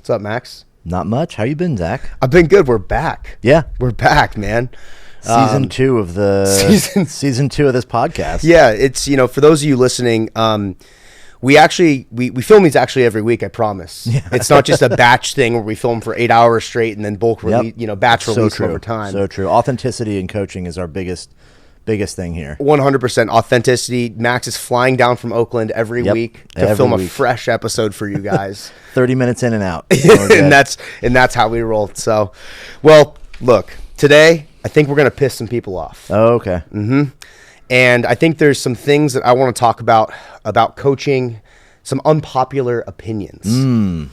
What's up, Max? Not much. How you been, Zack? I've been good. We're back. Yeah. We're back, man. Season 2 of season 2 of this podcast. Yeah, it's, for those of you listening, we film these actually every week, I promise. Yeah. It's not just a batch thing where we film for 8 hours straight and then bulk release, batch release over time. So true. Authenticity in coaching is our biggest thing here. 100% authenticity. Max is flying down from Oakland every week to film a fresh episode for you guys. 30 minutes in and out. and that's how we roll. So, well, look, today I think we're going to piss some people off. Oh, okay. Mm-hmm. And I think there's some things that I want to talk about coaching, some unpopular opinions.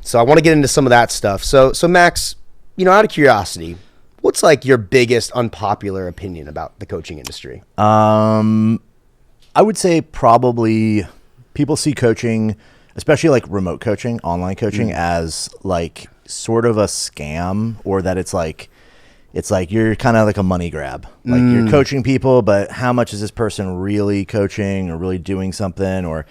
So I want to get into some of that stuff. So Max, out of curiosity, what's like your biggest unpopular opinion about the coaching industry? I would say probably people see coaching, especially like remote coaching, online coaching, as like sort of a scam, or that it's like you're kind of like a money grab. Like you're coaching people, but how much is this person really coaching or really doing something? Or,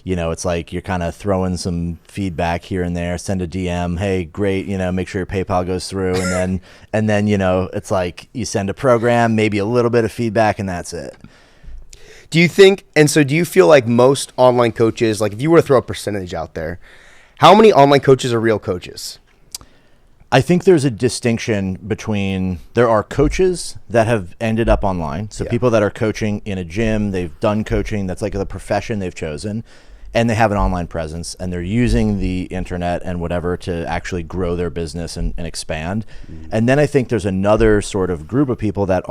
it's like you're kind of throwing some feedback here and there, send a DM, hey, great, make sure your PayPal goes through. And then, it's like you send a program, maybe a little bit of feedback, and that's it. Do you feel like most online coaches, like if you were to throw a percentage out there, how many online coaches are real coaches? I think there's a distinction between, there are coaches that have ended up online. So people that are coaching in a gym, they've done coaching, that's like the profession they've chosen, and they have an online presence, and they're using the internet and whatever to actually grow their business and expand. And then I think there's another sort of group of people that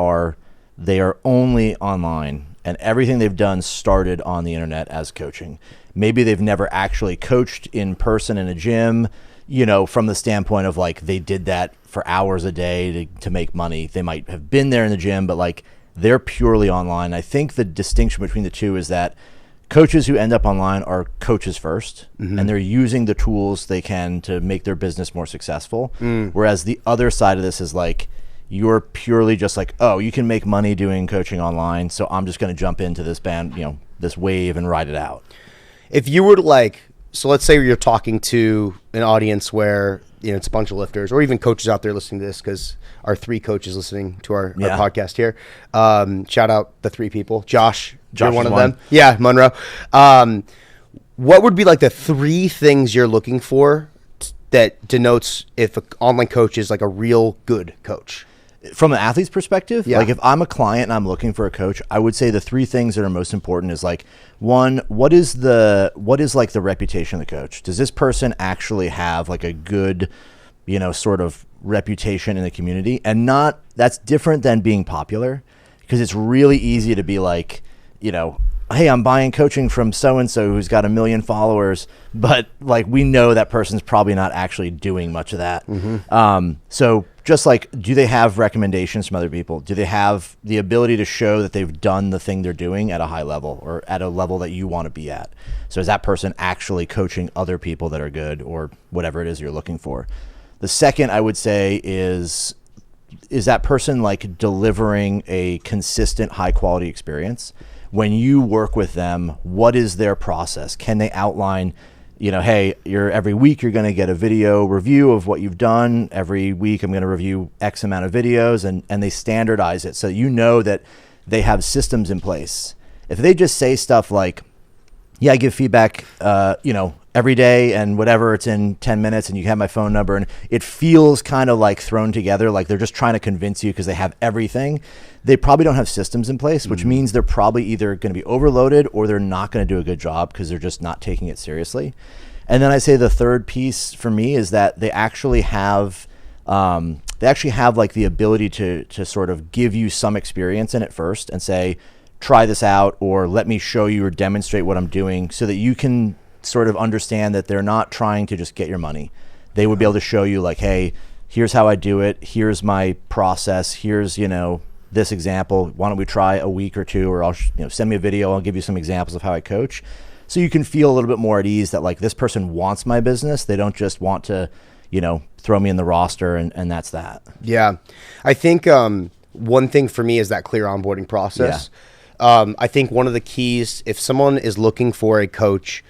they are only online, and everything they've done started on the internet as coaching. Maybe they've never actually coached in person in a gym, from the standpoint of like they did that for hours a day to make money. They might have been there in the gym, but like they're purely online. I think the distinction between the two is that coaches who end up online are coaches first, and they're using the tools they can to make their business more successful. Whereas the other side of this is like, you're purely just like, oh, you can make money doing coaching online, so I'm just going to jump into this this wave and ride it out. If you were to so let's say you're talking to an audience where, it's a bunch of lifters or even coaches out there listening to this, because our 3 coaches listening to our podcast here. Shout out the 3 people. Josh, you're one of them. Yeah, Monroe. What would be like the 3 things you're looking for that denotes if an online coach is like a real good coach? From an athlete's perspective, like if I'm a client and I'm looking for a coach, I would say the 3 things that are most important is like, 1, what is like the reputation of the coach? Does this person actually have like a good, sort of reputation in the community? And that's different than being popular, because it's really easy to be like, hey, I'm buying coaching from so-and-so who's got 1 million followers, but like we know that person's probably not actually doing much of that. So just like, do they have recommendations from other people? Do they have the ability to show that they've done the thing they're doing at a high level or at a level that you want to be at? So is that person actually coaching other people that are good, or whatever it is you're looking for? The second I would say is that person like delivering a consistent high quality experience? When you work with them, what is their process? Can they outline, hey, every week you're going to get a video review of what you've done. Every week I'm going to review X amount of videos, and they standardize it so that they have systems in place. If they just say stuff like, I give feedback, every day and whatever, it's in 10 minutes and you have my phone number, and it feels kind of like thrown together, like they're just trying to convince you because they have everything. They probably don't have systems in place, which means they're probably either going to be overloaded or they're not going to do a good job because they're just not taking it seriously. And then I say the third piece for me is that they actually have like the ability to sort of give you some experience in it first and say, try this out, or let me show you or demonstrate what I'm doing, so that you can sort of understand that they're not trying to just get your money. They would be able to show you like, hey, here's how I do it. Here's my process. Here's, this example. Why don't we try a week or 2, or I'll, send me a video. I'll give you some examples of how I coach. So you can feel a little bit more at ease that like this person wants my business. They don't just want to, throw me in the roster and that's that. Yeah. I think one thing for me is that clear onboarding process. I think one of the keys, if someone is looking for a coach,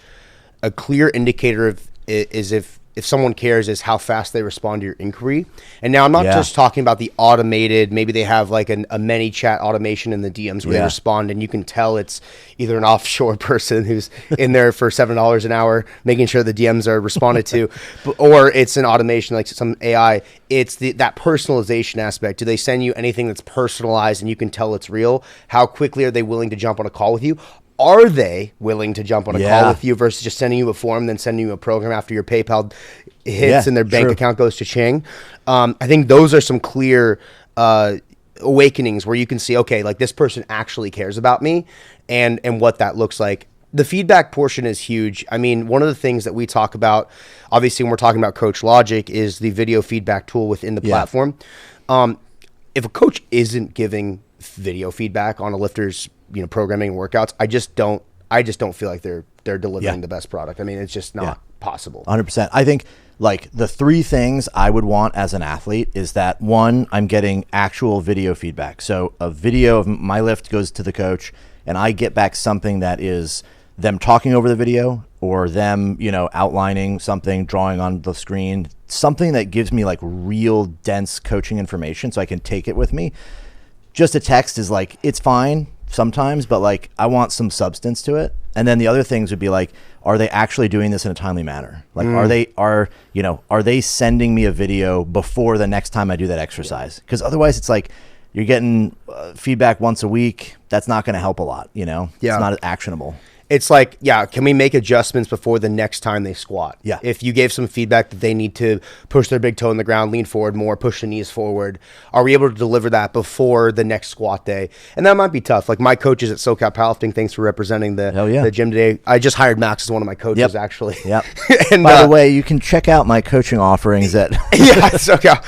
a clear indicator is if if someone cares is how fast they respond to your inquiry. And now I'm not just talking about the automated, maybe they have like a ManyChat automation in the DMs where they respond and you can tell it's either an offshore person who's in there for $7 an hour making sure the DMs are responded to, or it's an automation like some AI. It's that personalization aspect. Do they send you anything that's personalized and you can tell it's real? How quickly are they willing to jump on a call with you? Are they willing to jump on a call with you versus just sending you a form, then sending you a program after your PayPal hits and their bank account goes to Ching? I think those are some clear awakenings where you can see, okay, like this person actually cares about me and what that looks like. The feedback portion is huge. I mean, one of the things that we talk about, obviously when we're talking about Coach Logic, is the video feedback tool within the platform. If a coach isn't giving video feedback on a lifter's programming and workouts, I just don't feel like they're delivering the best product. I mean, it's just not possible. 100%. I think like the three things I would want as an athlete is that one, I'm getting actual video feedback. So a video of my lift goes to the coach and I get back something that is them talking over the video or them, outlining something, drawing on the screen, something that gives me like real dense coaching information so I can take it with me. Just a text is like, it's fine sometimes, but like I want some substance to it. And then the other things would be like, are they actually doing this in a timely manner? Like, are they sending me a video before the next time I do that exercise? Because otherwise it's like you're getting feedback once a week. That's not going to help a lot. It's not actionable. It's like, can we make adjustments before the next time they squat? Yeah. If you gave some feedback that they need to push their big toe in the ground, lean forward more, push the knees forward, are we able to deliver that before the next squat day? And that might be tough. Like my coaches at SoCal Powerlifting, thanks for representing the gym today. I just hired Max as one of my coaches, actually. Yep. And by the way, you can check out my coaching offerings at SoCal.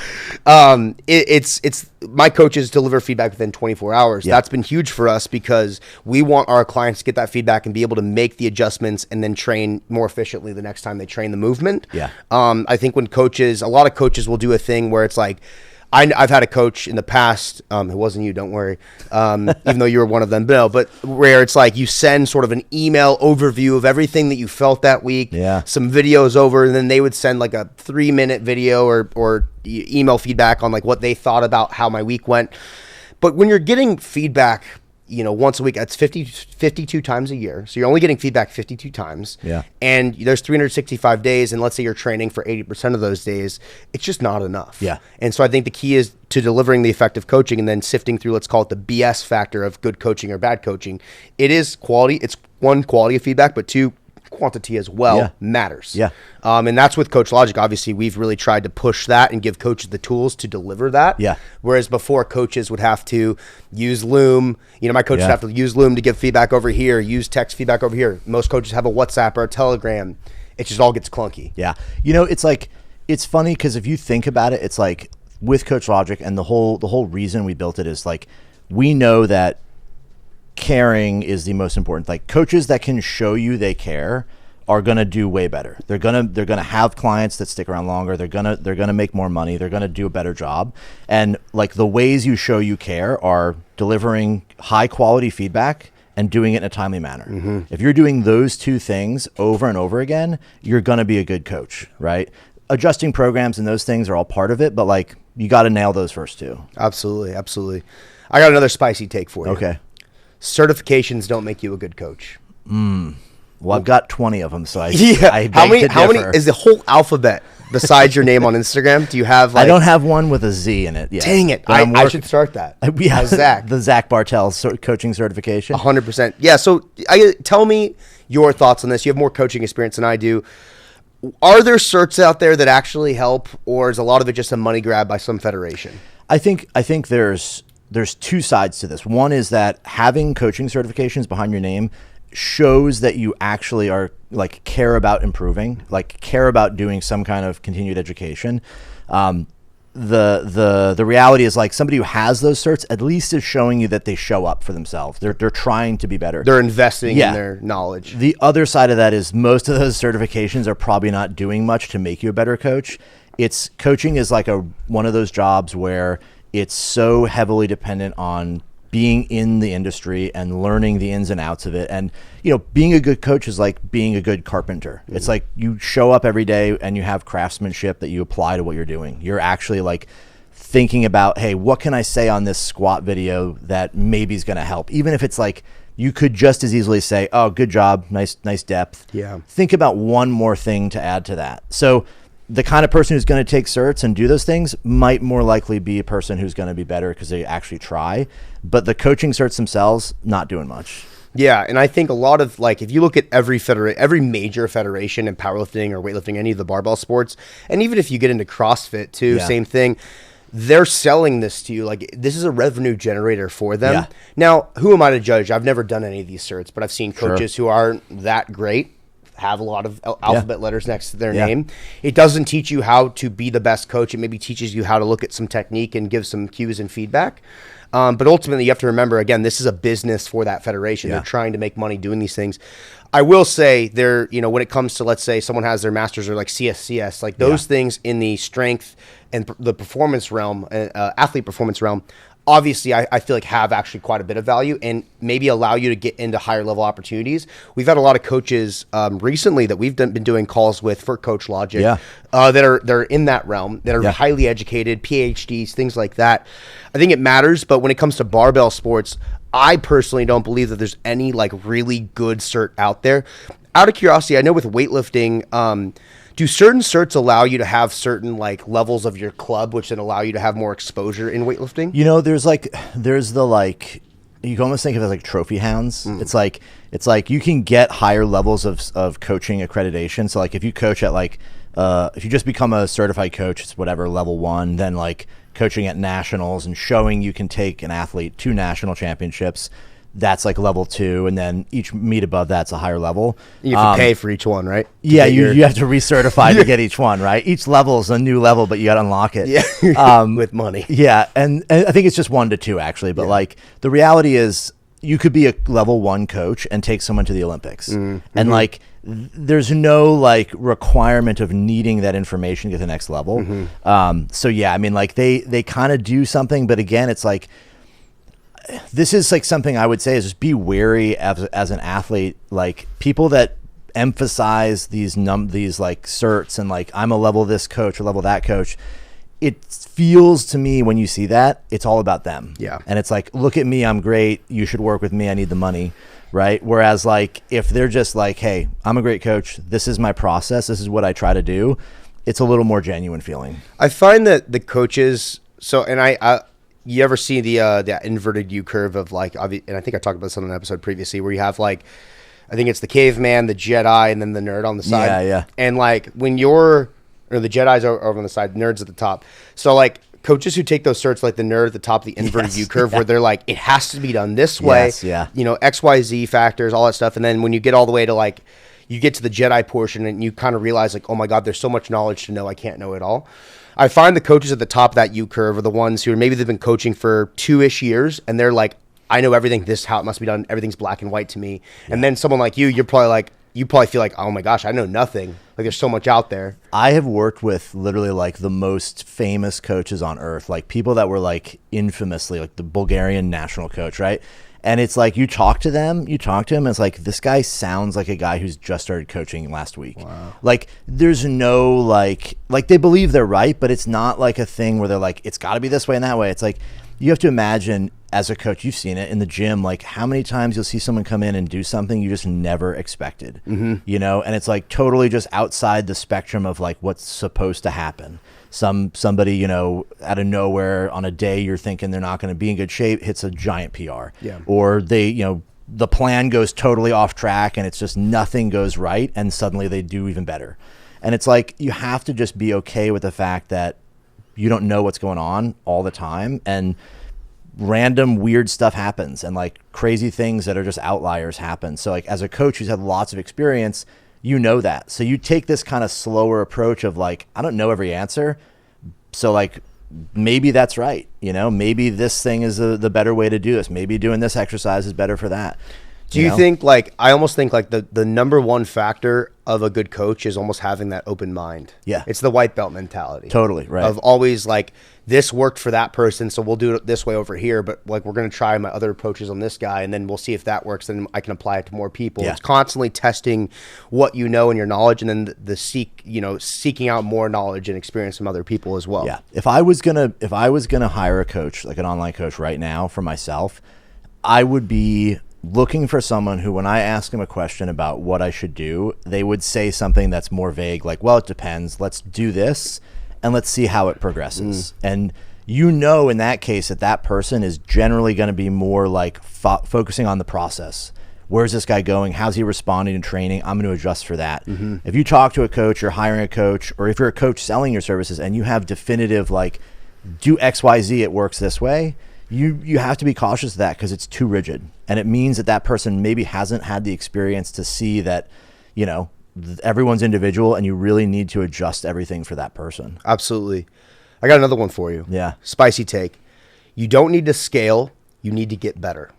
It's my coaches deliver feedback within 24 hours. Yep. That's been huge for us because we want our clients to get that feedback and be able to make the adjustments and then train more efficiently the next time they train the movement. Yeah. I think when a lot of coaches will do a thing where it's like, I've had a coach in the past, it wasn't you, don't worry, even though you were one of them, Bill, but where it's like you send sort of an email overview of everything that you felt that week, some videos over, and then they would send like a 3-minute video or email feedback on like what they thought about how my week went. But when you're getting feedback, once a week, that's 52 times a year. So you're only getting feedback 52 times. Yeah. And there's 365 days. And let's say you're training for 80% of those days. It's just not enough. Yeah. And so I think the key is to delivering the effective coaching and then sifting through, let's call it the BS factor of good coaching or bad coaching. It is quality. It's one, quality of feedback, but two, quantity as well matters. Yeah. And that's with Coach Logic. Obviously, we've really tried to push that and give coaches the tools to deliver that. Yeah. Whereas before, coaches would have to use Loom. My coaches have to use Loom to give feedback over here, use text feedback over here. Most coaches have a WhatsApp or a Telegram. It just all gets clunky. Yeah. It's like, it's funny because if you think about it, it's like with Coach Logic and the whole reason we built it is like, we know that caring is the most important. Like coaches that can show you they care are going to do way better. They're going to have clients that stick around longer. They're going to make more money. They're going to do a better job. And like the ways you show you care are delivering high quality feedback and doing it in a timely manner. Mm-hmm. If you're doing those two things over and over again, you're going to be a good coach, right? Adjusting programs and those things are all part of it, but like you got to nail those first two. Absolutely. Absolutely. I got another spicy take for you. Okay. Certifications don't make you a good coach. Well, I've got 20 of them, so I how many is the whole alphabet besides your name on Instagram? Do you have like, I don't have one with a Z in it yet. Dang it. I should start that. Zack. The Zack Bartell coaching certification. 100%. Yeah, so tell me your thoughts on this. You have more coaching experience than I do. Are there certs out there that actually help, or is a lot of it just a money grab by some federation? I think there's two sides to this. One is that having coaching certifications behind your name shows that you actually are like care about improving, like care about doing some kind of continued education. The reality is like somebody who has those certs at least is showing you that they show up for themselves. They're trying to be better. They're investing in their knowledge. The other side of that is most of those certifications are probably not doing much to make you a better coach. Coaching is like one of those jobs where it's so heavily dependent on being in the industry and learning the ins and outs of it. And, being a good coach is like being a good carpenter. Mm-hmm. It's like you show up every day and you have craftsmanship that you apply to what you're doing. You're actually like thinking about, hey, what can I say on this squat video that maybe is going to help? Even if it's like, you could just as easily say, oh, good job, nice depth. Yeah. Think about one more thing to add to that. So the kind of person who's going to take certs and do those things might more likely be a person who's going to be better because they actually try. But the coaching certs themselves, not doing much. Yeah, and I think a lot of, like, if you look at every major federation in powerlifting or weightlifting, any of the barbell sports, and even if you get into CrossFit too, same thing, they're selling this to you. Like, this is a revenue generator for them. Yeah. Now, who am I to judge? I've never done any of these certs, but I've seen coaches who aren't that great have a lot of alphabet letters next to their name. It doesn't teach you how to be the best coach. It maybe teaches you how to look at some technique and give some cues and feedback. But ultimately, you have to remember, again, this is a business for that federation. They're trying to make money doing these things. I will say when it comes to, let's say someone has their masters or like CSCS, like those things in the strength and the performance realm, athlete performance realm, obviously I feel like have actually quite a bit of value and maybe allow you to get into higher level opportunities. We've had a lot of coaches recently that we've been doing calls with for Coach Logic that are in that realm, that are highly educated, PhDs, things like that. I think it matters, but when it comes to barbell sports, I personally don't believe that there's any like really good cert out there. Out of curiosity, I know with weightlifting, do certain certs allow you to have certain like levels of your club, which then allow you to have more exposure in weightlifting? There's the like, you can almost think of it as like trophy hounds. It's like you can get higher levels of coaching accreditation. So like if you coach at like, if you just become a certified coach, it's whatever, level 1, then like coaching at nationals and showing you can take an athlete to national championships, that's like level 2, and then each meet above that's a higher level. You have to pay for each one, right? Yeah, you have to recertify to get each one, right? Each level is a new level, but you got to unlock it. Yeah, with money. Yeah, and I think it's just 1 to 2 actually, but like the reality is you could be a level 1 coach and take someone to the Olympics. And like there's no like requirement of needing that information to get to the next level. So yeah, I mean like they kind of do something, but again, it's like, this is like something I would say is just be wary as an athlete. Like people that emphasize these like certs and like I'm a level this coach or level that coach, it feels to me when you see that it's all about them. Yeah. And it's like, look at me, I'm great, you should work with me, I need the money, right? Whereas like if they're just like, hey, I'm a great coach, this is my process, this is what I try to do, it's a little more genuine feeling. I find that the coaches, you ever see the inverted U curve of like, and I think I talked about this on an episode previously, where you have like, I think it's the caveman, the Jedi, and then the nerd on the side. Yeah. And like when the Jedi's are over on the side, nerds at the top. So like coaches who take those certs, like the nerd at the top of the inverted U curve, where they're like, it has to be done this way. XYZ factors, all that stuff. And then when you get all the way to like, you get to the Jedi portion and you kind of realize like, oh my God, there's so much knowledge to know. I can't know it all. I find the coaches at the top of that U curve are the ones who maybe they've been coaching for 2-ish years and they're like, I know everything, this is how it must be done. Everything's black and white to me. Yeah. And then someone like you probably feel like, oh my gosh, I know nothing. Like there's so much out there. I have worked with literally like the most famous coaches on earth, like people that were like infamously like the Bulgarian national coach, right? And it's like you talk to him, and it's like, this guy sounds like a guy who's just started coaching last week. Wow. Like there's no like they believe they're right, but it's not like a thing where they're like, it's got to be this way and that way. It's like, you have to imagine as a coach, you've seen it in the gym, like how many times you'll see someone come in and do something you just never expected, and it's like totally just outside the spectrum of like what's supposed to happen. Somebody, out of nowhere on a day you're thinking they're not going to be in good shape, hits a giant PR. Yeah. Or they, the plan goes totally off track and it's just nothing goes right and suddenly they do even better. And it's like, you have to just be okay with the fact that you don't know what's going on all the time and random weird stuff happens and like crazy things that are just outliers happen. So like as a coach who's had lots of experience, that. So you take this kind of slower approach of like, I don't know every answer. So like, maybe that's right. Maybe this thing is the better way to do this. Maybe doing this exercise is better for that. Do you think, like, I almost think like the number one factor of a good coach is almost having that open mind. Yeah. It's the white belt mentality. Totally, right. Of always like, this worked for that person, so we'll do it this way over here, but like we're going to try my other approaches on this guy, and then we'll see if that works, then I can apply it to more people. Yeah. It's constantly testing what you know and your knowledge, and then seeking out more knowledge and experience from other people as well. Yeah. If I was gonna hire a coach, like an online coach right now for myself, I would be looking for someone who, when I ask them a question about what I should do, they would say something that's more vague, like, well, it depends. Let's do this and let's see how it progresses. And in that case that person is generally going to be more like focusing on the process. Where's this guy going? How's he responding to training? I'm going to adjust for that. If you talk to a coach, you're hiring a coach, or if you're a coach selling your services and you have definitive, like, do X, Y, Z, it works this way, you have to be cautious of that because it's too rigid. And it means that person maybe hasn't had the experience to see that, everyone's individual and you really need to adjust everything for that person. Absolutely. I got another one for you. Yeah. Spicy take. You don't need to scale. You need to get better.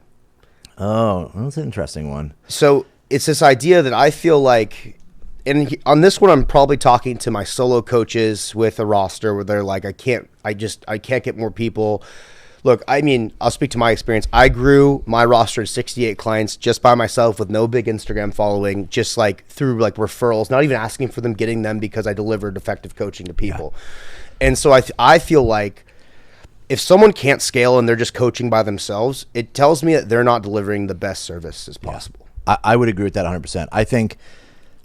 Oh, that's an interesting one. So it's this idea that I feel like, and on this one, I'm probably talking to my solo coaches with a roster where they're like, I can't get more people. Look, I mean, I'll speak to my experience. I grew my roster to 68 clients just by myself with no big Instagram following, just like through like referrals, not even asking for them, getting them because I delivered effective coaching to people. Yeah. And so I feel like if someone can't scale and they're just coaching by themselves, it tells me that they're not delivering the best service as possible. Yeah. I would agree with that 100%.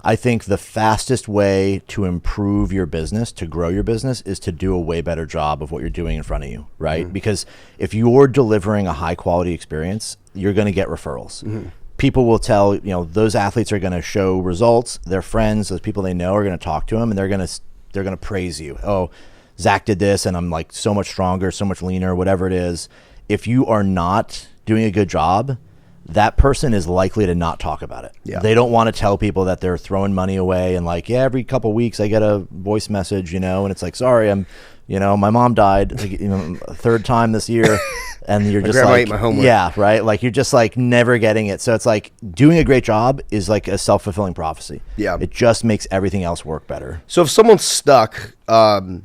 I think the fastest way to improve your business, to grow your business, is to do a way better job of what you're doing in front of you, right? Because if you're delivering a high quality experience, you're going to get referrals. People will tell, those athletes are going to show results. Their friends, those people they know, are going to talk to them, and they're going to praise you. Oh, Zack did this, and I'm like so much stronger, so much leaner, whatever it is. If you are not doing a good job, that person is likely to not talk about it. Yeah. They don't want to tell people that they're throwing money away and like, every couple weeks I get a voice message, and it's like, sorry, my mom died a third time this year. And you're just like, my homework. Yeah, right. Like, you're just like never getting it. So it's like doing a great job is like a self-fulfilling prophecy. Yeah. It just makes everything else work better. So if someone's stuck, and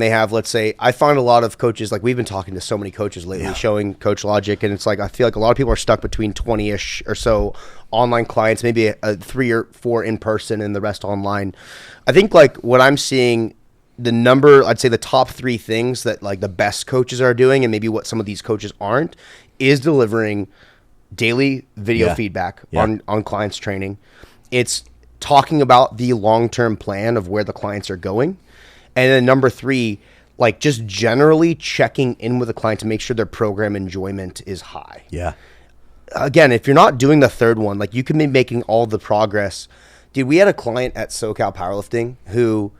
they have, let's say, I find a lot of coaches, like we've been talking to so many coaches lately, showing Coach Logic, and it's like I feel like a lot of people are stuck between 20-ish or so online clients, maybe a 3 or 4 in person and the rest online. I think like what I'm seeing, I'd say the top 3 things that like the best coaches are doing, and maybe what some of these coaches aren't, is delivering daily video feedback on clients' training. It's talking about the long-term plan of where the clients are going. And then number 3, like just generally checking in with the client to make sure their program enjoyment is high. Yeah. Again, if you're not doing the third one, like you can be making all the progress. Dude, we had a client at SoCal Powerlifting who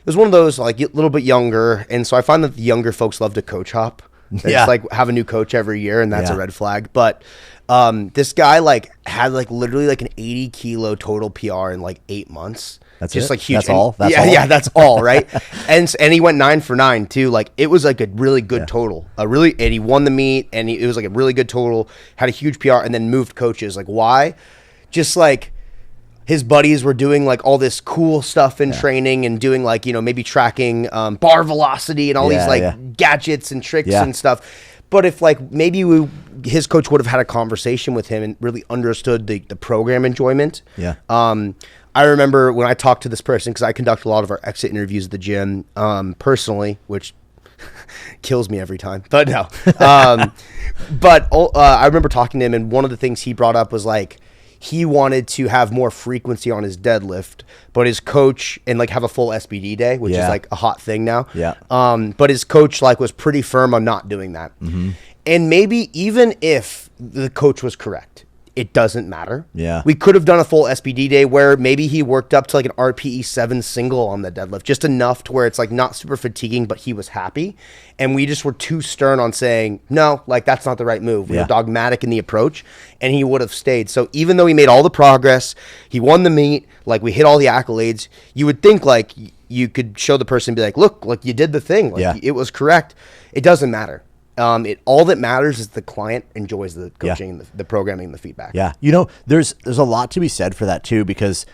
was one of those like a little bit younger. And so I find that the younger folks love to coach hop. It's like have a new coach every year, and that's a red flag. But this guy like had like literally like an 80 kilo total PR in like 8 months. That's just it? like huge. That's all. Yeah, that's all. Right. and he went 9 for 9 too. Like it was like a really good total. And he won the meet, and it was like a really good total. Had a huge PR, and then moved coaches. Like why? Just like his buddies were doing like all this cool stuff in training and doing like maybe tracking bar velocity and all these like gadgets and tricks and stuff. But if like maybe his coach would have had a conversation with him and really understood the program enjoyment. Yeah. I remember when I talked to this person, because I conduct a lot of our exit interviews at the gym personally, which kills me every time. But no. I remember talking to him, and one of the things he brought up was like he wanted to have more frequency on his deadlift, but his coach, and like have a full SBD day, which is like a hot thing now. Yeah. But his coach like was pretty firm on not doing that. And maybe even if the coach was correct, it doesn't matter. Yeah. We could have done a full SBD day where maybe he worked up to like an RPE 7 single on the deadlift, just enough to where it's like not super fatiguing, but he was happy. And we just were too stern on saying, no, like that's not the right move. We were dogmatic in the approach, and he would have stayed. So even though he made all the progress, he won the meet, like we hit all the accolades, you would think like you could show the person and be like, look, like you did the thing. Like it was correct. It doesn't matter. all that matters is the client enjoys the coaching, and the programming, and the feedback. Yeah. There's a lot to be said for that too, because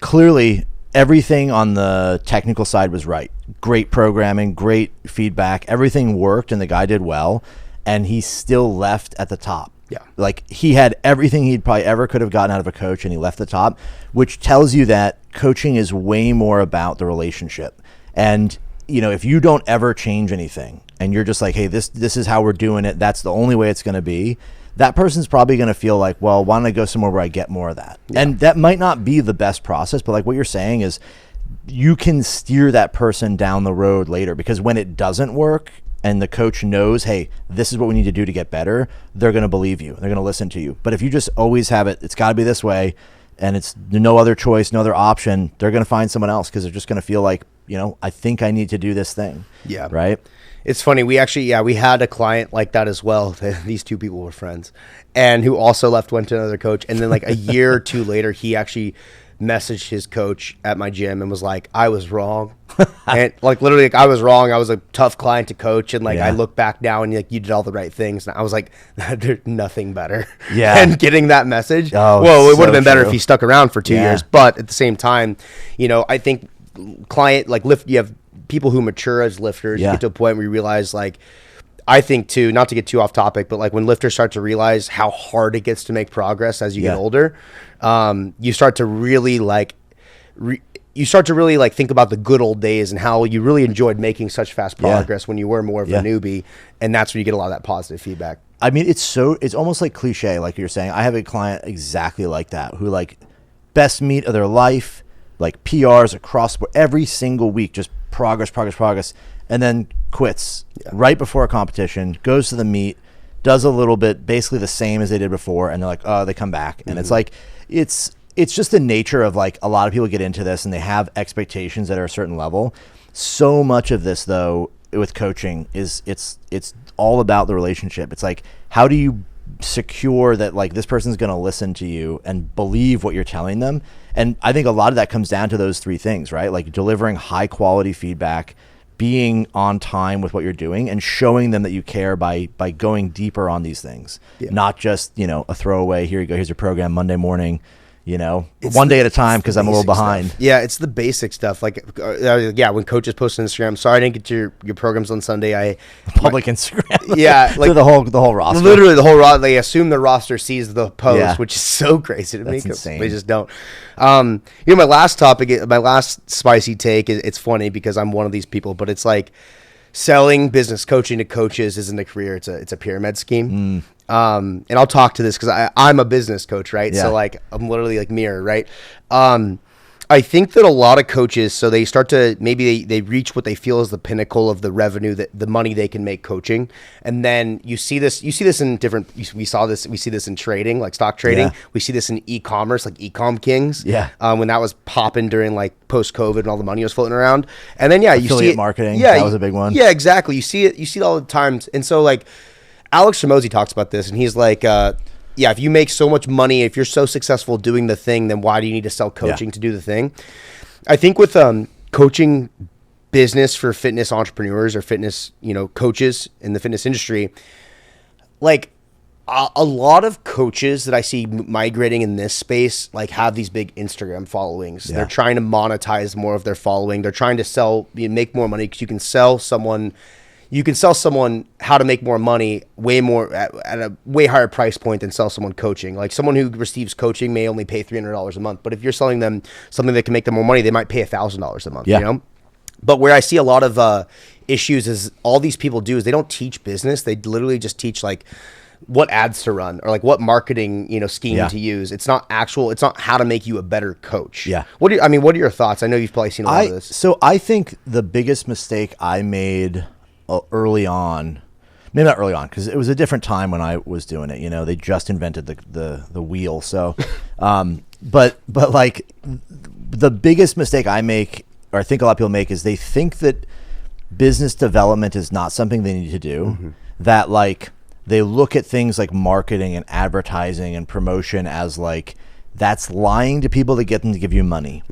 clearly everything on the technical side was right. Great programming, great feedback, everything worked, and the guy did well, and he still left at the top. Yeah. Like, he had everything he'd probably ever could have gotten out of a coach, and he left the top, which tells you that coaching is way more about the relationship. And, if you don't ever change anything and you're just like, hey, this is how we're doing it, that's the only way it's going to be, that person's probably going to feel like, well, why don't I go somewhere where I get more of that? Yeah. And that might not be the best process, but like what you're saying is you can steer that person down the road later, because when it doesn't work and the coach knows, hey, this is what we need to do to get better, they're going to believe you. They're going to listen to you. But if you just always have it's got to be this way, and it's no other choice, no other option, they're going to find someone else, because they're just going to feel like, I think I need to do this thing. Yeah. Right? It's funny. We actually, we had a client like that as well. These two people were friends, and who also went to another coach. And then like a year or two later, he actually messaged his coach at my gym and was like, I was wrong. And like literally, like, I was wrong. I was a tough client to coach. And like, I look back now and like, you did all the right things. And I was like, there's nothing better. Yeah. And getting that message, it so would have been better true. if he stuck around for 2 years. But at the same time, I think client, like you have people who mature as lifters. You get to a point where you realize, like, I think too, not to get too off topic, but like when lifters start to realize how hard it gets to make progress as you get older, you start to really think about the good old days and how you really enjoyed making such fast progress when you were more of a newbie. And that's where you get a lot of that positive feedback. I mean, it's almost like cliche, like you're saying. I have a client exactly like that, who like best meet of their life, like PRs across the board, every single week, just progress, and then quits right before a competition, goes to the meet, does a little bit, basically the same as they did before, and they're like, oh, they come back. And it's like, it's just the nature of like, a lot of people get into this and they have expectations that are a certain level. So much of this though, with coaching is it's all about the relationship. It's like, how do you secure that like this person's going to listen to you and believe what you're telling them? And I think a lot of that comes down to those three things, right? Like delivering high quality feedback, being on time with what you're doing, and showing them that you care by going deeper on these things. Not just, a throwaway, here you go, here's your program Monday morning, one day at a time, because I'm a little behind. Stuff. Yeah, it's the basic stuff. Like, when coaches post on Instagram, sorry I didn't get your programs on Sunday. Public Instagram. Yeah, like the whole roster. Literally the whole roster. They assume the roster sees the post, which is so crazy to me. That's insane. They just don't. My last topic, my last spicy take, it's funny because I'm one of these people, but it's like selling business coaching to coaches isn't a career. It's a pyramid scheme. And I'll talk to this because I'm a business coach, right? So like I'm literally like mirror, right? I think that a lot of coaches, so they start to, maybe they reach what they feel is the pinnacle of the revenue, that the money they can make coaching. And then you see this in different, we see this in trading, like stock trading. We see this in e-commerce, like e-com kings. When that was popping during like post-COVID and all the money was floating around. And then, you see it, marketing. That was a big one. Yeah, exactly. You see it all the times. And so like Alex Hormozi talks about this, and he's like, if you make so much money, if you're so successful doing the thing, then why do you need to sell coaching to do the thing? I think with coaching business for fitness entrepreneurs or fitness, coaches in the fitness industry, like a lot of coaches that I see migrating in this space, like have these big Instagram followings. They're trying to monetize more of their following. They're trying to make more money, because you can sell someone how to make more money way more at a way higher price point than sell someone coaching. Like someone who receives coaching may only pay $300 a month, but if you're selling them something that can make them more money, they might pay $1,000 a month. But where I see a lot of issues is all these people do is they don't teach business. They literally just teach like what ads to run or like what marketing scheme to use. It's not how to make you a better coach. What are your thoughts? I know you've probably seen a lot of this. So I think the biggest mistake I made early on, maybe not early on, because it was a different time when I was doing it. They just invented the wheel. So, but like the biggest mistake I make, or I think a lot of people make, is they think that business development is not something they need to do. That like they look at things like marketing and advertising and promotion as like that's lying to people to get them to give you money.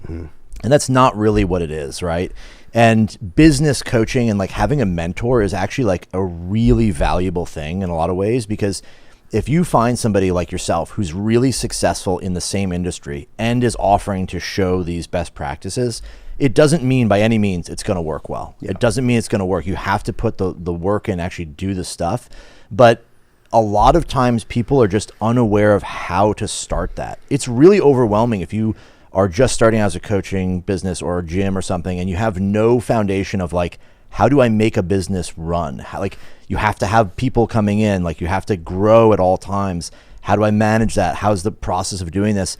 And that's not really what it is, right? And business coaching and like having a mentor is actually like a really valuable thing in a lot of ways, because if you find somebody like yourself who's really successful in the same industry and is offering to show these best practices, it doesn't mean by any means it's going to work well. Yeah. It doesn't mean it's going to work. You have to put the work in, actually do the stuff. But a lot of times people are just unaware of how to start that. It's really overwhelming if you are just starting out as a coaching business or a gym or something, and you have no foundation of like, how do I make a business run? How, like, you have to have people coming in, like you have to grow at all times. How do I manage that? How's the process of doing this?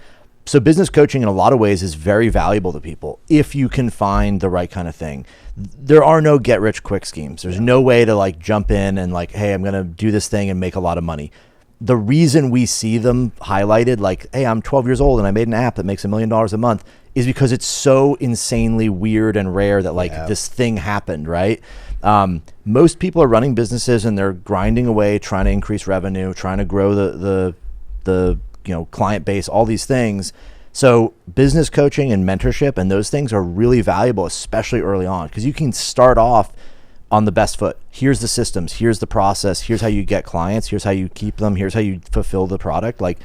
So business coaching in a lot of ways is very valuable to people if you can find the right kind of thing. There are no get rich quick schemes. There's no way to like jump in and like, hey, I'm going to do this thing and make a lot of money. The reason we see them highlighted, like, hey, I'm 12 years old and I made an app that makes $1 million a month, is because it's so insanely weird and rare that like this thing happened, right? Most people are running businesses and they're grinding away, trying to increase revenue, trying to grow the client base, all these things. So business coaching and mentorship and those things are really valuable, especially early on, because you can start off on the best foot. Here's the systems, here's the process, here's how you get clients, here's how you keep them, here's how you fulfill the product. Like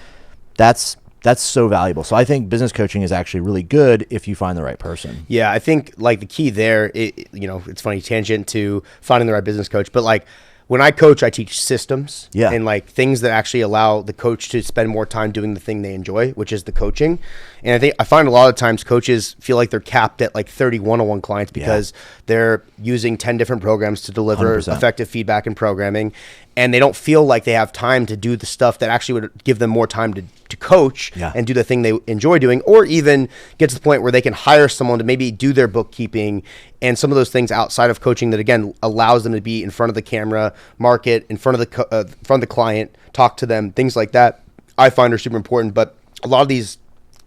that's so valuable. So I think business coaching is actually really good if you find the right person. Yeah, I think like the key there, it's funny, tangent to finding the right business coach, but like when I coach, I teach systems and like things that actually allow the coach to spend more time doing the thing they enjoy, which is the coaching. And I find a lot of times coaches feel like they're capped at like 30 one-on-one clients because they're using 10 different programs to deliver 100%. Effective feedback and programming. And they don't feel like they have time to do the stuff that actually would give them more time to coach and do the thing they enjoy doing, or even get to the point where they can hire someone to maybe do their bookkeeping and some of those things outside of coaching that, again, allows them to be in front of the camera, market, in front of the client, talk to them, things like that, I find are super important. But a lot of these,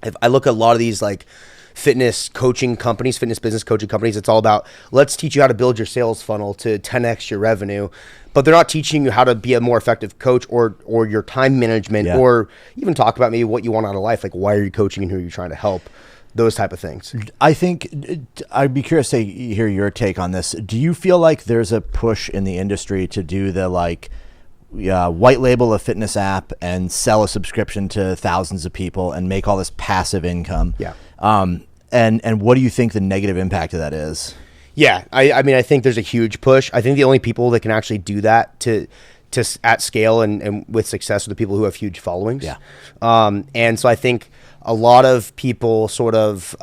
if I look at a lot of these like fitness coaching companies, fitness business coaching companies, it's all about, let's teach you how to build your sales funnel to 10x your revenue. But they're not teaching you how to be a more effective coach or your time management or even talk about maybe what you want out of life. Like, why are you coaching and who are you trying to help? Those type of things. I think I'd be curious to hear your take on this. Do you feel like there's a push in the industry to do the like white label a fitness app and sell a subscription to thousands of people and make all this passive income? Yeah. And what do you think the negative impact of that is? Yeah, I mean, I think there's a huge push. I think the only people that can actually do that to at scale and with success are the people who have huge followings. Yeah. And so I think a lot of people sort of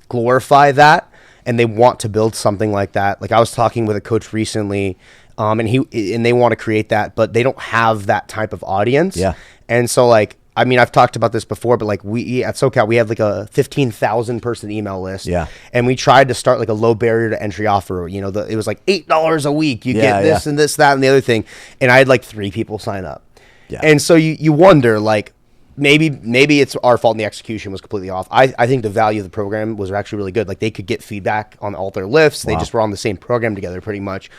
glorify that and they want to build something like that. Like I was talking with a coach recently, and they want to create that, but they don't have that type of audience. Yeah. And so like, I mean, I've talked about this before, but like we at SoCal, we have like a 15,000 person email list. Yeah. And we tried to start like a low barrier to entry offer. You know, it was like $8 a week. You get this and this, that, and the other thing. And I had like 3 people sign up. Yeah. And so you wonder like, maybe it's our fault and the execution was completely off. I think the value of the program was actually really good. Like they could get feedback on all their lifts. Wow. They just were on the same program together pretty much.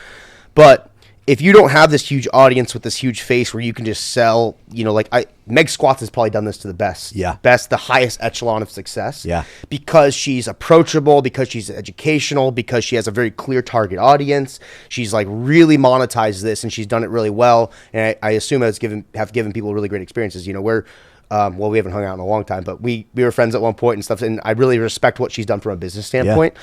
But if you don't have this huge audience with this huge face where you can just sell, you know, like Meg Squats has probably done this to the best, the highest echelon of success. Yeah. Because she's approachable, because she's educational, because she has a very clear target audience. She's like really monetized this and she's done it really well. And I assume have given people really great experiences. You know, we haven't hung out in a long time, but we were friends at one point and stuff. And I really respect what she's done from a business standpoint. Yeah.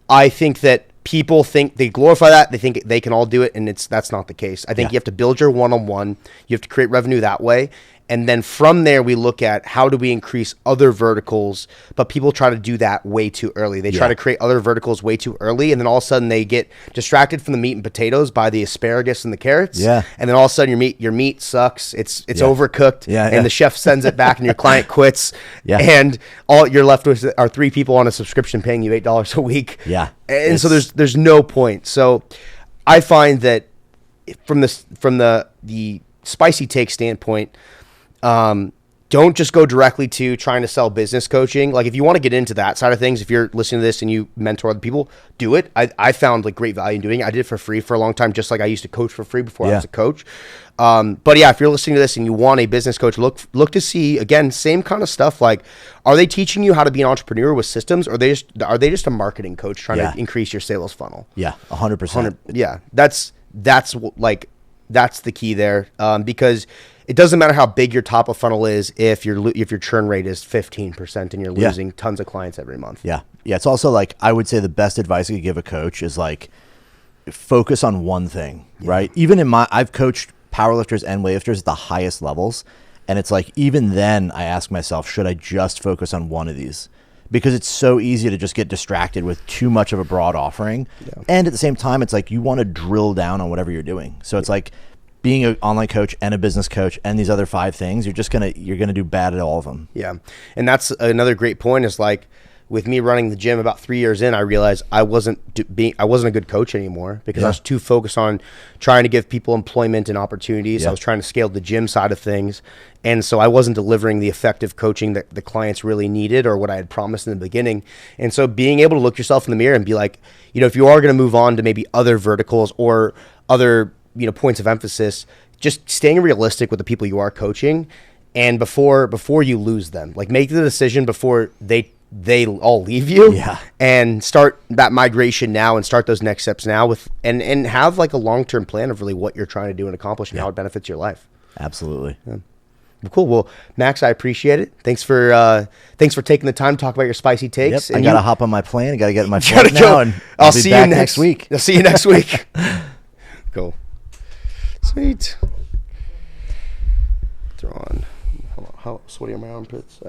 I think that people think they glorify that. They think they can all do it, and that's not the case. I think you have to build your one-on-one. You have to create revenue that way. And then from there, we look at how do we increase other verticals, but people try to do that way too early. They try to create other verticals way too early, and then all of a sudden they get distracted from the meat and potatoes by the asparagus and the carrots. Yeah. And then all of a sudden your meat sucks. It's overcooked, and the chef sends it back, and your client quits. Yeah. And all you're left with are 3 people on a subscription paying you $8 a week. Yeah. And so there's no point. So I find that from the spicy take standpoint, don't just go directly to trying to sell business coaching. Like if you want to get into that side of things, if you're listening to this and you mentor other people, do it. I found like great value in doing it. I did it for free for a long time, just like I used to coach for free before I was a coach. But yeah, if you're listening to this and you want a business coach, look to see, again, same kind of stuff. Like, are they teaching you how to be an entrepreneur with systems, or are they just a marketing coach trying to increase your sales funnel? Yeah, 100%. Yeah, that's the key there, because it doesn't matter how big your top of funnel is if your churn rate is 15% and you're losing tons of clients every month. Yeah. It's also like, I would say the best advice I could give a coach is like, focus on one thing, right? Even I've coached powerlifters and weightlifters at the highest levels, and it's like, even then I ask myself, should I just focus on one of these? Because it's so easy to just get distracted with too much of a broad offering. Yeah. And at the same time, it's like you want to drill down on whatever you're doing. So it's like being an online coach and a business coach and these other 5 things, you're gonna do bad at all of them. Yeah. And that's another great point, is like, with me running the gym about 3 years in, I realized I wasn't a good coach anymore, because I was too focused on trying to give people employment and opportunities. I was trying to scale the gym side of things. And so I wasn't delivering the effective coaching that the clients really needed, or what I had promised in the beginning. And so being able to look yourself in the mirror and be like, if you are going to move on to maybe other verticals or other, points of emphasis, just staying realistic with the people you are coaching. And before you lose them, like, make the decision before they all leave you, and start that migration now, and start those next steps now and have like a long-term plan of really what you're trying to do and accomplish and how it benefits your life. Absolutely. Yeah. Well, cool. Well, Max, I appreciate it. Thanks for taking the time to talk about your spicy takes. Yep. And I gotta hop on my plane. I gotta get in my flight now, and I'll see you next week. I'll see you next week. Cool. Sweet. Throw on. How sweaty are my armpits?